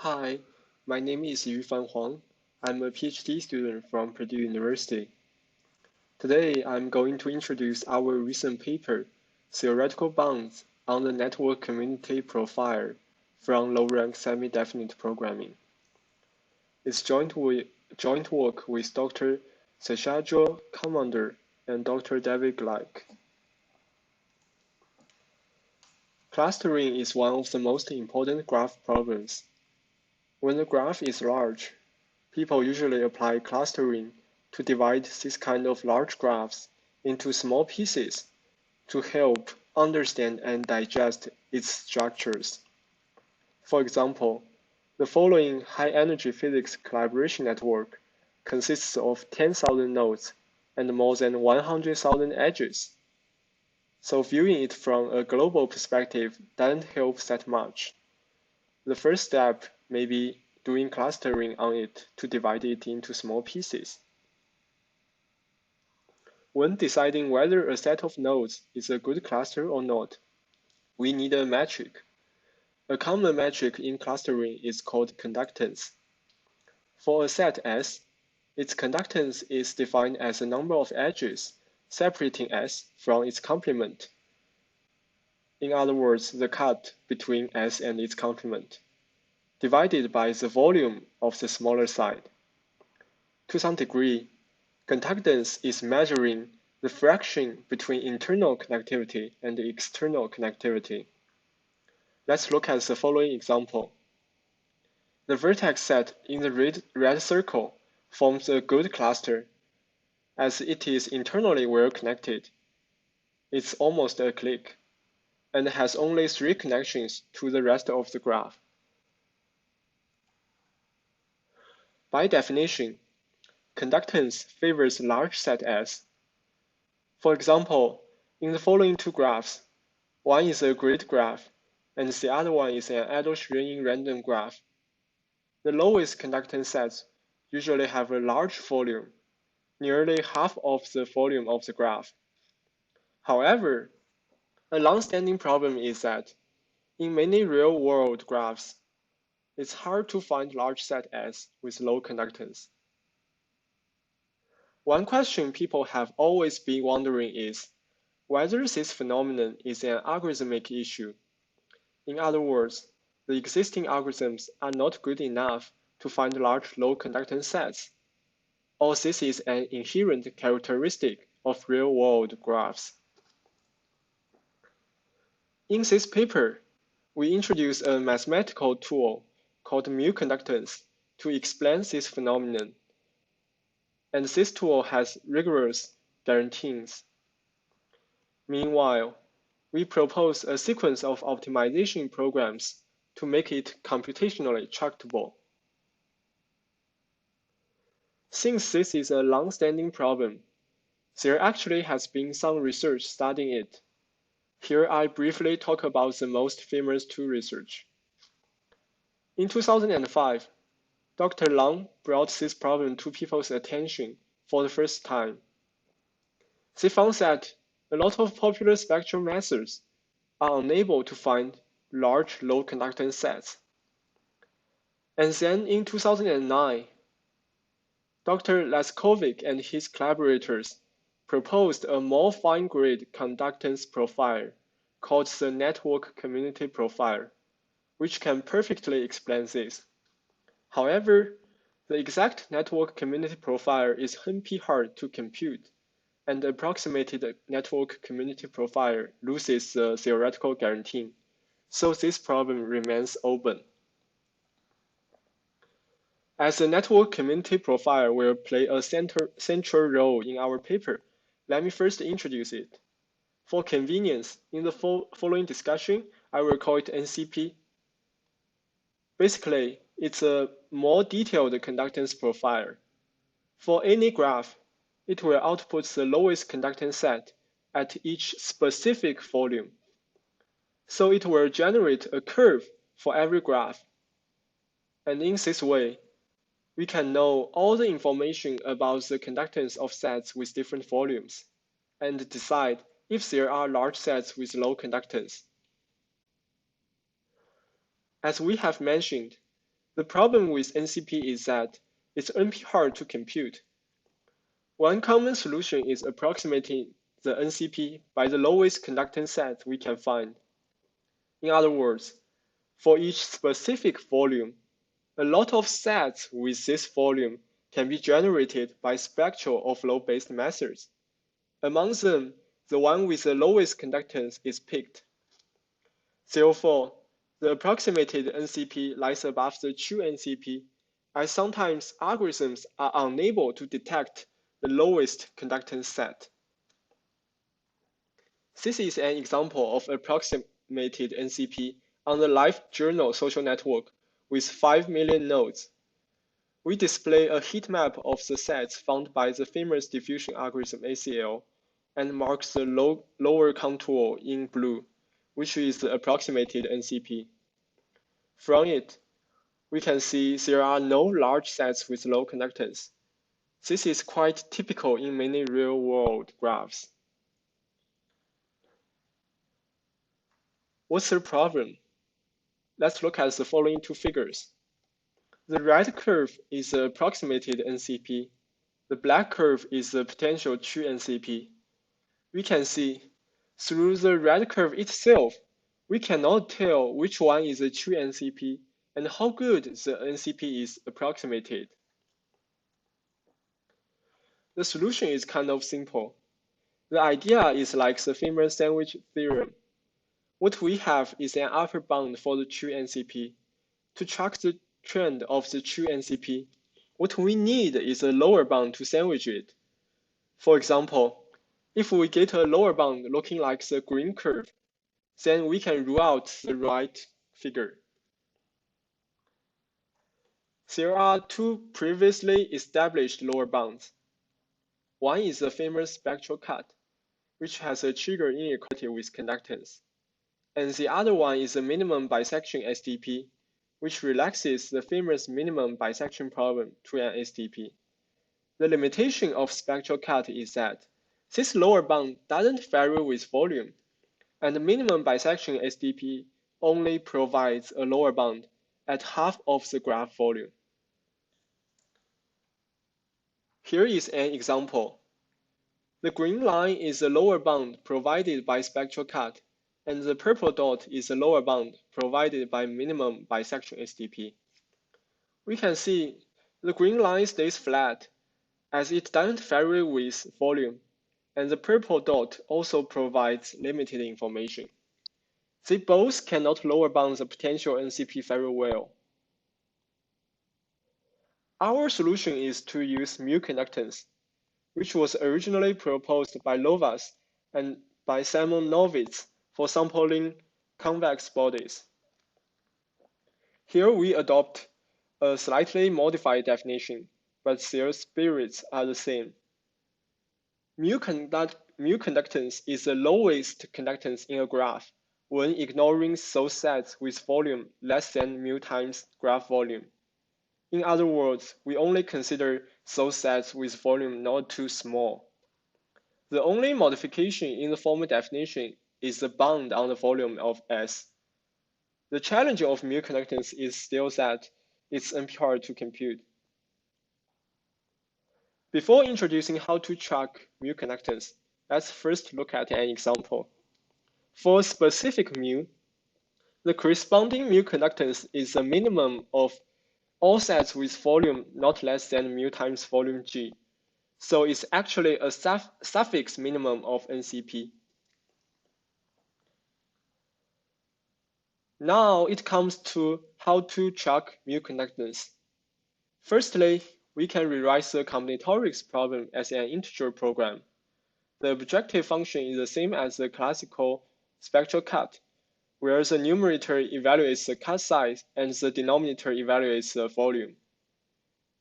Hi, my name is Yufan Huang. I'm a PhD student from Purdue University. Today, I'm going to introduce our recent paper, Theoretical Bounds on the Network Community Profile from Low-Rank Semi-Definite Programming. It's joint work with Dr. Seshadri Commander and Dr. David Gleick. Clustering is one of the most important graph problems. When the graph is large, people usually apply clustering to divide this kind of large graphs into small pieces to help understand and digest its structures. For example, the following high-energy physics collaboration network consists of 10,000 nodes and more than 100,000 edges. So viewing it from a global perspective doesn't help that much. The first step may be doing clustering on it to divide it into small pieces. When deciding whether a set of nodes is a good cluster or not, we need a metric. A common metric in clustering is called conductance. For a set S, its conductance is defined as the number of edges separating S from its complement. In other words, the cut between S and its complement, divided by the volume of the smaller side. To some degree, conductance is measuring the fraction between internal connectivity and external connectivity. Let's look at the following example. The vertex set in the red circle forms a good cluster as it is internally well connected. It's almost a clique and has only 3 connections to the rest of the graph. By definition, conductance favors large set S. For example, in the following two graphs, one is a grid graph and the other one is an Adolf-Schreining random graph. The lowest conductance sets usually have a large volume, nearly half of the volume of the graph. However, a long-standing problem is that in many real-world graphs, it's hard to find large set S with low conductance. One question people have always been wondering is whether this phenomenon is an algorithmic issue. In other words, the existing algorithms are not good enough to find large low conductance sets, or this is an inherent characteristic of real-world graphs. In this paper, we introduce a mathematical tool called mu-conductance to explain this phenomenon. And this tool has rigorous guarantees. Meanwhile, we propose a sequence of optimization programs to make it computationally tractable. Since this is a long-standing problem, there actually has been some research studying it. Here I briefly talk about the most famous two research. In 2005, Dr. Lang brought this problem to people's attention for the first time. They found that a lot of popular spectrum methods are unable to find large low conductance sets. And then in 2009, Dr. Leskovic and his collaborators proposed a more fine-grained conductance profile called the network community profile, which can perfectly explain this. However, the exact network community profile is NP hard to compute, and the approximated network community profile loses the theoretical guarantee, so this problem remains open. As the network community profile will play a central role in our paper, let me first introduce it. For convenience, in the following discussion, I will call it NCP. Basically, it's a more detailed conductance profile. For any graph, it will output the lowest conductance set at each specific volume. So it will generate a curve for every graph. And in this way, we can know all the information about the conductance of sets with different volumes and decide if there are large sets with low conductance. As we have mentioned, The problem with NCP is that it's NP hard to compute. One common solution is approximating the NCP by the lowest conductance set we can find. In other words, for each specific volume, a lot of sets with this volume can be generated by spectral overload-based methods. Among them, the one with the lowest conductance is picked. Therefore, the approximated NCP lies above the true NCP, as sometimes algorithms are unable to detect the lowest conductance set. This is an example of approximated NCP on the LiveJournal social network with 5 million nodes. We display a heat map of the sets found by the famous diffusion algorithm ACL and mark the lower contour in blue, which is the approximated NCP. From it, we can see there are no large sets with low conductance. This is quite typical in many real-world graphs. What's the problem? Let's look at the following two figures. The red curve is the approximated NCP. The black curve is the potential true NCP. We can see, through the red curve itself, we cannot tell which one is the true NCP and how good the NCP is approximated. The solution is kind of simple. The idea is like the famous sandwich theorem. What we have is an upper bound for the true NCP. To track the trend of the true NCP, what we need is a lower bound to sandwich it. For example, if we get a lower bound looking like the green curve, then we can rule out the right figure. There are two previously established lower bounds. One is the famous spectral cut, which has a trigger inequality with conductance. And the other one is the minimum bisection SDP, which relaxes the famous minimum bisection problem to an SDP. The limitation of spectral cut is that this lower bound doesn't vary with volume, and the minimum bisection SDP only provides a lower bound at half of the graph volume. Here is an example. The green line is the lower bound provided by spectral cut, and the purple dot is the lower bound provided by minimum bisection SDP. We can see the green line stays flat, as it doesn't vary with volume, and the purple dot also provides limited information. They both cannot lower bound the potential NCP very well. Our solution is to use mu conductance, which was originally proposed by Lovász and by Simonovits for sampling convex bodies. Here we adopt a slightly modified definition, but their spirits are the same. Mu conductance is the lowest conductance in a graph when ignoring those sets with volume less than mu times graph volume. In other words, we only consider those sets with volume not too small. The only modification in the former definition is the bound on the volume of S. The challenge of mu conductance is still that it's NP hard to compute. Before introducing how to track mu conductance, let's first look at an example. For a specific mu, the corresponding mu conductance is the minimum of all sets with volume not less than mu times volume G. So it's actually a suffix minimum of NCP. Now it comes to how to track mu conductance. Firstly, we can rewrite the combinatorics problem as an integer program. The objective function is the same as the classical spectral cut, where the numerator evaluates the cut size and the denominator evaluates the volume.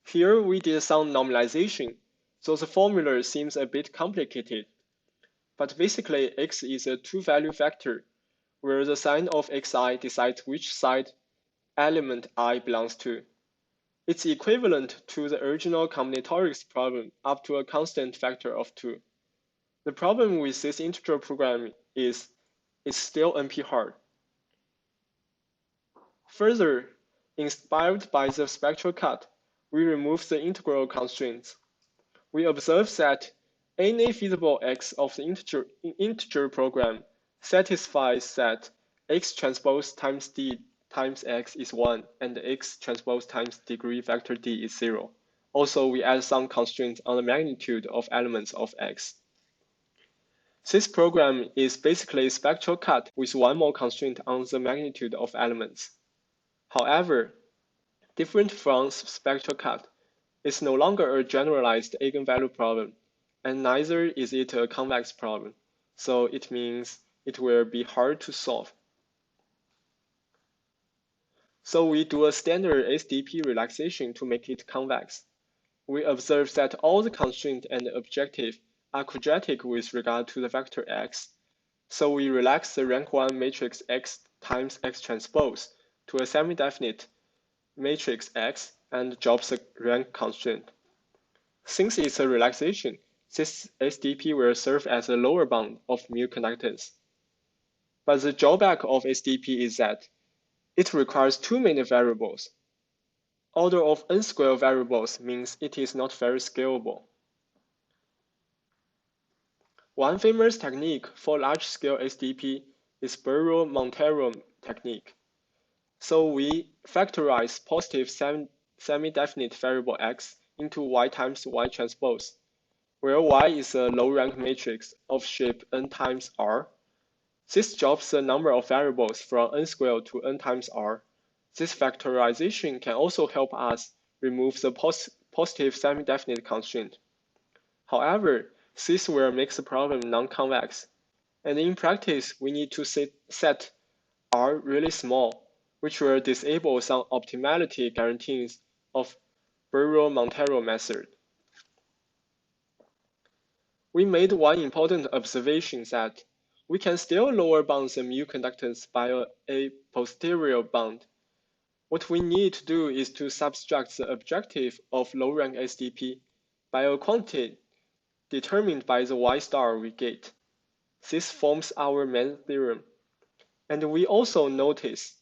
Here we did some normalization, so the formula seems a bit complicated. But basically, x is a two-value vector, where the sign of xi decides which side element I belongs to. It's equivalent to the original combinatorics problem up to a constant factor of 2. The problem with this integer program is it's still NP hard. Further, Inspired by the spectral cut, we remove the integral constraints. We observe that any feasible x of the integer program satisfies that x transpose times d times x is 1 and x transpose times degree vector d is 0. Also, we add some constraints on the magnitude of elements of x. This program is basically a spectral cut with one more constraint on the magnitude of elements. However, different from spectral cut, it's no longer a generalized eigenvalue problem, and neither is it a convex problem, so it means it will be hard to solve. So we do a standard SDP relaxation to make it convex. We observe that all the constraint and objective are quadratic with regard to the vector x, so we relax the rank 1 matrix X times X transpose to a semi-definite matrix X and drop the rank constraint. Since it's a relaxation, this SDP will serve as a lower bound of mu conductance. But the drawback of SDP is that it requires too many variables. Order of n square variables means it is not very scalable. One famous technique for large-scale SDP is Burrow-Monteiro technique. So we factorize positive semi-definite variable x into y times y transpose, where y is a low-rank matrix of shape n times r. This drops the number of variables from n squared to n times r. This factorization can also help us remove the positive semi-definite constraint. However, this will make the problem non-convex, and in practice, we need to set r really small, which will disable some optimality guarantees of Burrow-Monteiro method. We made one important observation that we can still lower bound the mu conductance by a posterior bound. What we need to do is to subtract the objective of low-rank SDP by a quantity determined by the y star we get. This forms our main theorem. And we also notice,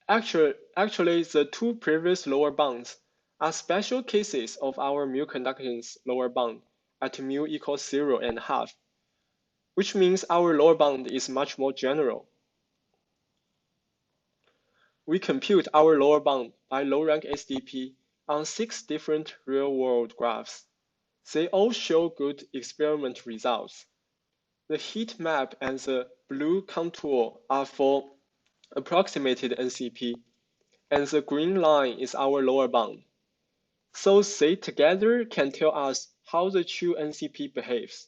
actually the two previous lower bounds are special cases of our mu conductance lower bound at mu equals 0.5, which means our lower bound is much more general. We compute our lower bound by low-rank SDP on 6 different real-world graphs. They all show good experiment results. The heat map and the blue contour are for approximated NCP, and the green line is our lower bound. So they together can tell us how the true NCP behaves.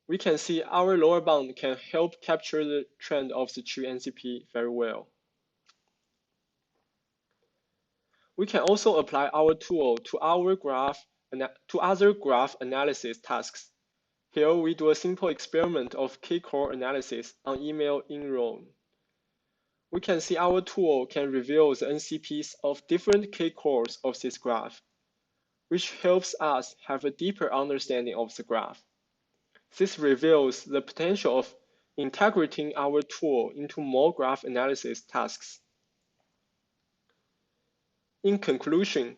We can see our lower bound can help capture the trend of the true NCP very well. We can also apply our tool to other graph analysis tasks. Here we do a simple experiment of K-core analysis on email enroll. We can see our tool can reveal the NCPs of different K-cores of this graph, which helps us have a deeper understanding of the graph. This reveals the potential of integrating our tool into more graph analysis tasks. In conclusion,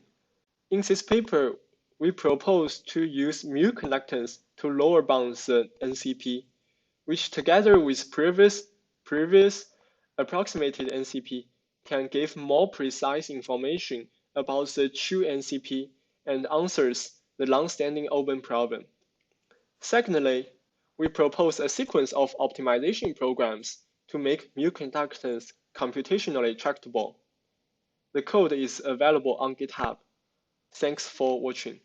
in this paper, we propose to use mu conductance to lower bound the NCP, which together with previous approximated NCP can give more precise information about the true NCP and answers the long-standing open problem. Secondly, we propose a sequence of optimization programs to make mu conductance computationally tractable. The code is available on GitHub. Thanks for watching.